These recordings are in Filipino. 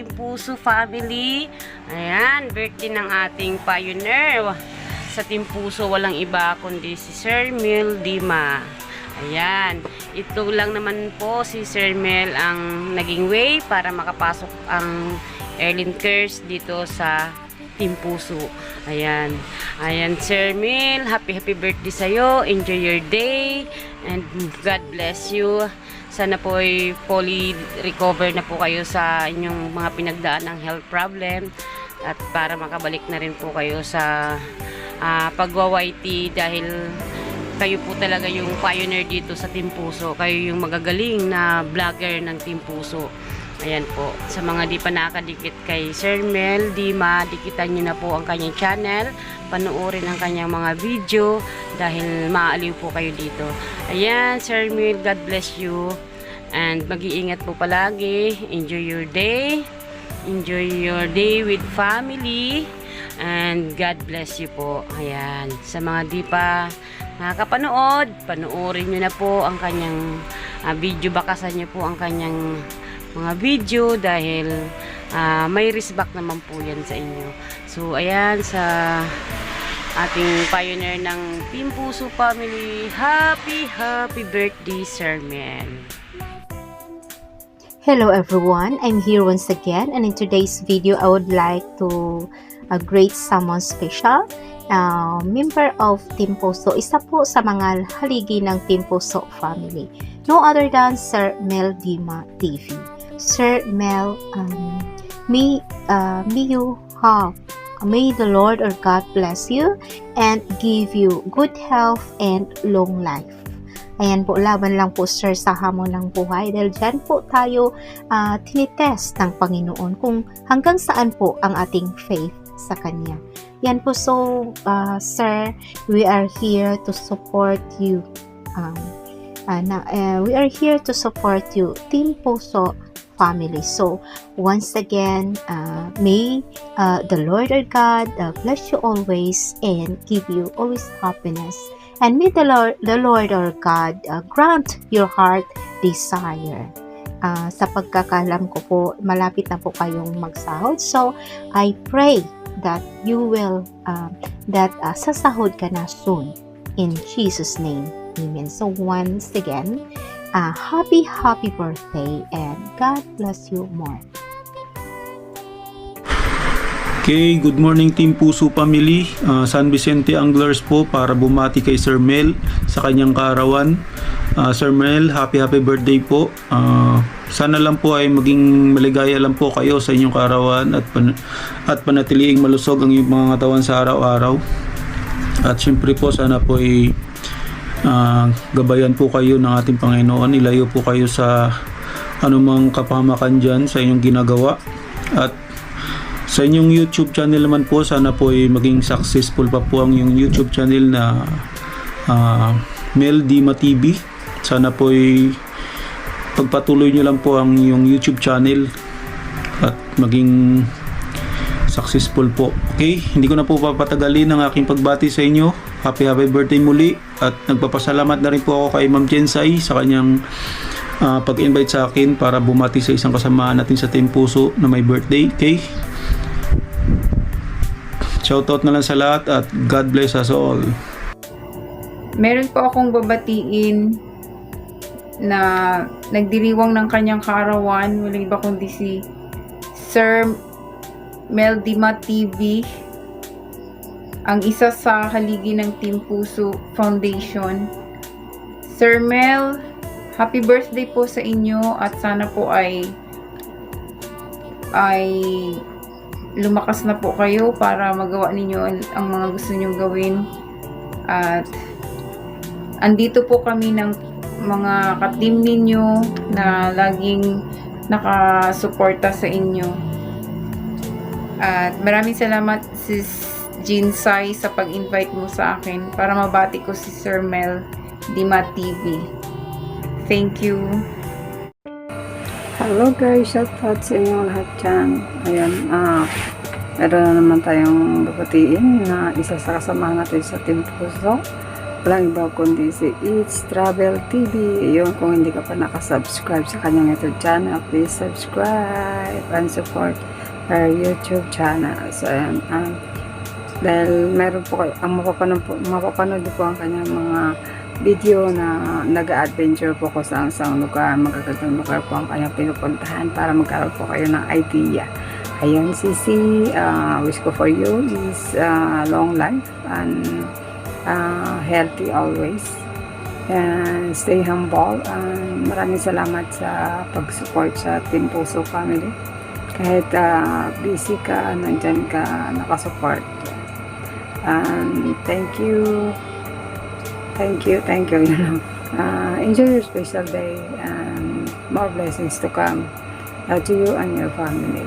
Team Puso family. Ayan, birthday ng ating pioneer. Sa Team Puso, walang iba kundi si Sir Mel Dima. Ayan, ito lang naman po si Sir Mel ang naging way para makapasok ang Erlyn Curse dito sa Team Puso. Ayan. Ayan, Sir Mel, happy birthday sa'yo. Enjoy your day and God bless you. Sana po ay fully recover na po kayo sa inyong mga pinagdaan ng health problem at para makabalik na rin po kayo sa pagwa-YT dahil kayo po talaga yung pioneer dito sa Team Puso. Kayo yung magagaling na vlogger ng Team Puso. Ayan po. Sa mga di pa nakadikit kay Sir Mel Dima, dikitan nyo na po ang kanyang channel. Panoorin ang kanyang mga video dahil maaaliw po kayo dito. Ayan, Sir Mel, God bless you. And mag-iingat po palagi. Enjoy your day. Enjoy your day with family. And God bless you po. Ayan. Sa mga di pa nakakapanood, panoorin nyo na po ang kanyang video. Bakasan nyo po ang kanyang mga video dahil may respect naman po yan sa inyo. So ayan, sa ating pioneer ng Team Puso family, happy birthday Sir Mel. Hello everyone, I'm here once again, and in today's video I would like to greet someone special, member of Team Puso, isa po sa mga haligi ng Team Puso family, no other than Sir Mel Dima TV. Sir Mel, may the Lord or God bless you and give you good health and long life. Ayan po, laban lang po sir sa hamon ng buhay dahil dyan po tayo tinitest ng Panginoon kung hanggang saan po ang ating faith sa Kanya. Yan po, so sir, we are here to support you. We are here to support you, Team Puso family. So once again, may the Lord our God bless you always and give you always happiness, and may the Lord our God grant your heart desire. Sa pagkakalam ko po, malapit na po kayong magsahod, so I pray that you will sasahod ka na soon in Jesus name, amen. So once again, happy birthday and God bless you more. Okay, good morning Team Puso family. San Vicente Anglers po para bumati kay Sir Mel sa kanyang kaarawan. Sir Mel, happy birthday po. Sana lang po ay maging maligaya lang po kayo sa inyong kaarawan at panatiliing malusog ang iyong mga katawan sa araw-araw. At syempre po sana po ay gabayan po kayo ng ating Panginoon, ilayo po kayo sa anumang kapahamakan dyan sa inyong ginagawa, at sa inyong YouTube channel naman po, sana po ay maging successful pa po ang yung YouTube channel na Mel Dima TV. Sana po ay pagpatuloy nyo lang po ang yung YouTube channel at maging successful po. Okay, hindi ko na po papatagalin ang aking pagbati sa inyo. Happy birthday muli, at nagpapasalamat na rin po ako kay Ma'am Jensay sa kanyang pag-invite sa akin para bumati sa isang kasamaan natin sa Team Puso na may birthday. Okay, shoutout na lang sa lahat at God bless us all. Meron po akong babatiin na nagdiriwang ng kanyang kaarawan, walang iba kundi si Sir Mel Dima TV, ang isa sa haligi ng Team Puso Foundation. Sir Mel, happy birthday po sa inyo, at sana po ay lumakas na po kayo para magawa ninyo ang mga gusto nyong gawin. At andito po kami ng mga ka-team ninyo na laging nakasuporta sa inyo. At maraming salamat Sis Jinsay sa pag-invite mo sa akin para mabati ko si Sir Mel Dima TV. Thank you. Hello guys, shoutout sa inyo lahat dyan. Ayan, meron na naman tayong babatiin na isa sa kasama natin sa Team Puso. walang iba kundi si It's Travel TV. Yun, kung hindi ka pa nakasubscribe sa kanyang YouTube channel, please subscribe and support her YouTube channel. So, ayan, dahil meron po kayo, ang mapapanood po ang kanyang mga video na nag-adventure po ko sa isang lugar, magagandang lugar po ang kanyang pinupuntahan para magkaroon po kayo ng idea. Ayun, Sisi, wish ko for you is long life and healthy always. And stay humble. And maraming salamat sa pag-support sa Team Puso Family. Kahit busy ka, nandyan ka, nakasupport. And thank you. You know. Enjoy your special day and more blessings to come to you and your family.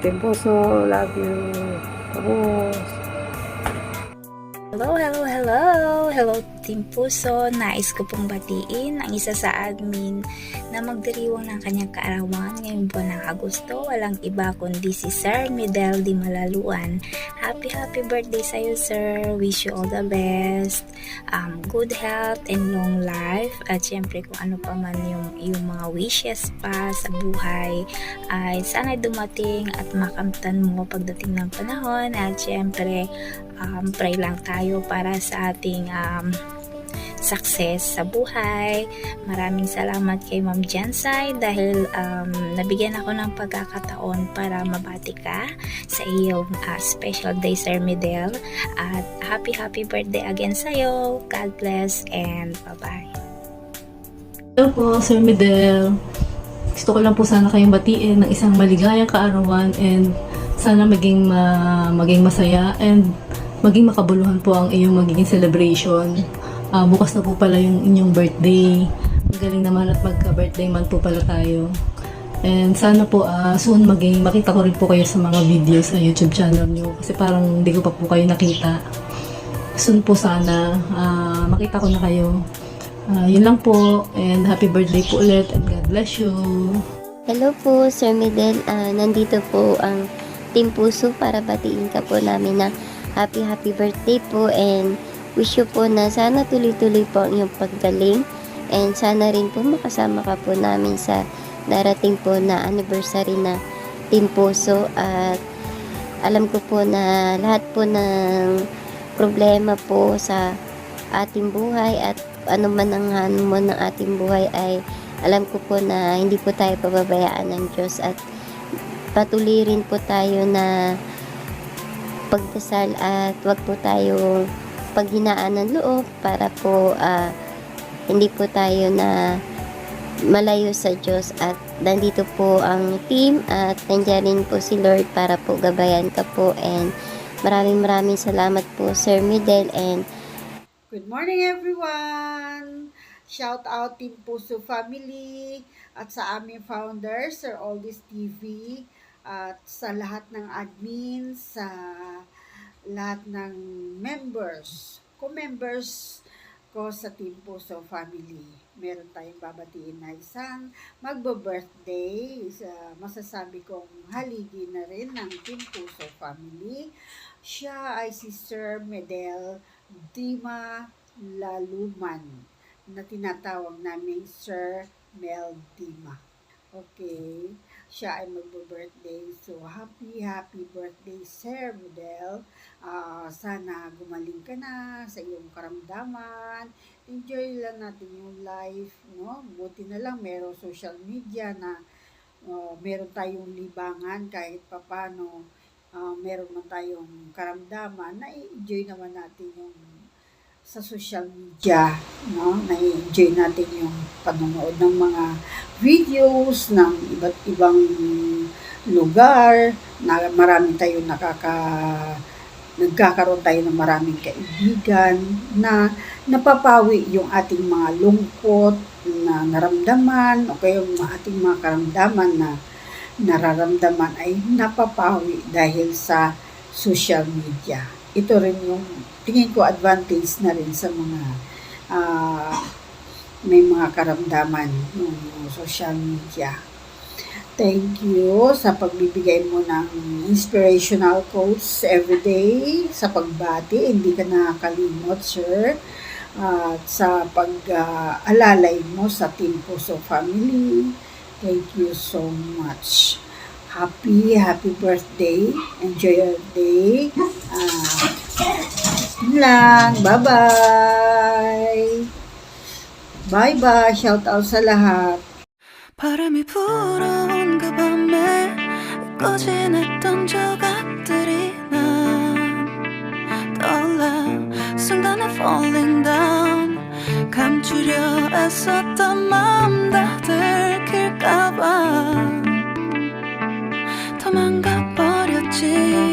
Team Puso, love you. Tapos. Hello, Team Puso. Nais ko pong batiin ang isa sa admin na magdiriwang ng kanyang kaarawan ngayong buwan ng Agosto. Walang iba kundi si Sir Medel Di Malaluan. Happy birthday sa'yo, sir. Wish you all the best. Good health and long life. At syempre kung ano pa man yung mga wishes pa sa buhay ay sana dumating at makamtan mo pagdating ng panahon. At syempre pray lang tayo para sa ating success sa buhay. Maraming salamat kay Ma'am Jansay dahil nabigyan ako ng pagkakataon para mabati ka sa iyong special day, Sir Medel. At happy birthday again sa'yo. God bless and bye-bye. Hello po, Sir Medel. Gusto ko lang po sana kayong batiin ng isang maligayang kaarawan and sana maging masaya and maging makabuluhan po ang iyong magiging celebration. Bukas na po pala yung inyong birthday. Magaling naman at magka-birthday man po pala tayo. And sana po soon makita ko rin po kayo sa mga videos sa YouTube channel nyo. Kasi parang hindi ko pa po kayo nakita. Soon po sana makita ko na kayo. Yun lang po. And happy birthday po ulit. And God bless you. Hello po, Sir Medel. Nandito po ang Team Puso para batiin ka po namin na happy birthday po, and wish you po na sana tuloy-tuloy po ang iyong paggaling, and sana rin po makasama ka po namin sa darating po na anniversary na Team Puso. At alam ko po na lahat po ng problema po sa ating buhay at ano man ang hamon ng ating buhay ay alam ko po na hindi po tayo pababayaan ng Diyos, at patuloy rin po tayo na pagdasal at wag po tayo paghinaan ng loob para po hindi po tayo na malayo sa Diyos. At nandito po ang team at nandiyan rin po si Lord para po gabayan ka po, and maraming salamat po, Sir Medel. And good morning everyone! Shout out Team Puso Family at sa aming founder, Sir Aldis TV, at sa lahat ng admins, sa lahat ng members, co-members ko sa Team Puso Family. Meron tayong babatiin na isang magbo-birthday. Masasabi kong haligi na rin ng Team Puso Family. Siya ay si Sir Medel Di Malaluan na tinatawag namin Sir Mel Dima. Okay. Siya ay magbo-birthday. So, happy birthday, Sir Medel. Sana gumaling ka na sa iyong karamdaman. Enjoy lang natin yung life, no? Buti na lang meron social media na meron tayong libangan kahit papano. Meron man tayong karamdaman, na-enjoy naman natin yung sa social media, no? Na-enjoy natin yung panonood ng mga videos ng iba't ibang lugar, na marami tayong nagkakaroon tayo ng maraming kaibigan na napapawi yung ating mga lungkot na naramdaman, o kaya yung ating mga karamdaman na nararamdaman ay napapawi dahil sa social media. Ito rin yung tingin ko advantage na rin sa mga may mga karamdaman ng social media. Thank you sa pagbibigay mo ng inspirational quotes everyday sa pagbati. Hindi ka nakakalimot, sir. at sa pag-alalay mo sa Team Puso family. Thank you so much. Happy birthday. Enjoy your day. Yun lang. Bye-bye. Bye-bye. Shout out sa lahat. 바람이 불어온 그 밤에 꺼진했던 조각들이 난 떠올라 순간에 falling down 감추려 애썼던 마음 다 들킬까봐 도망가 버렸지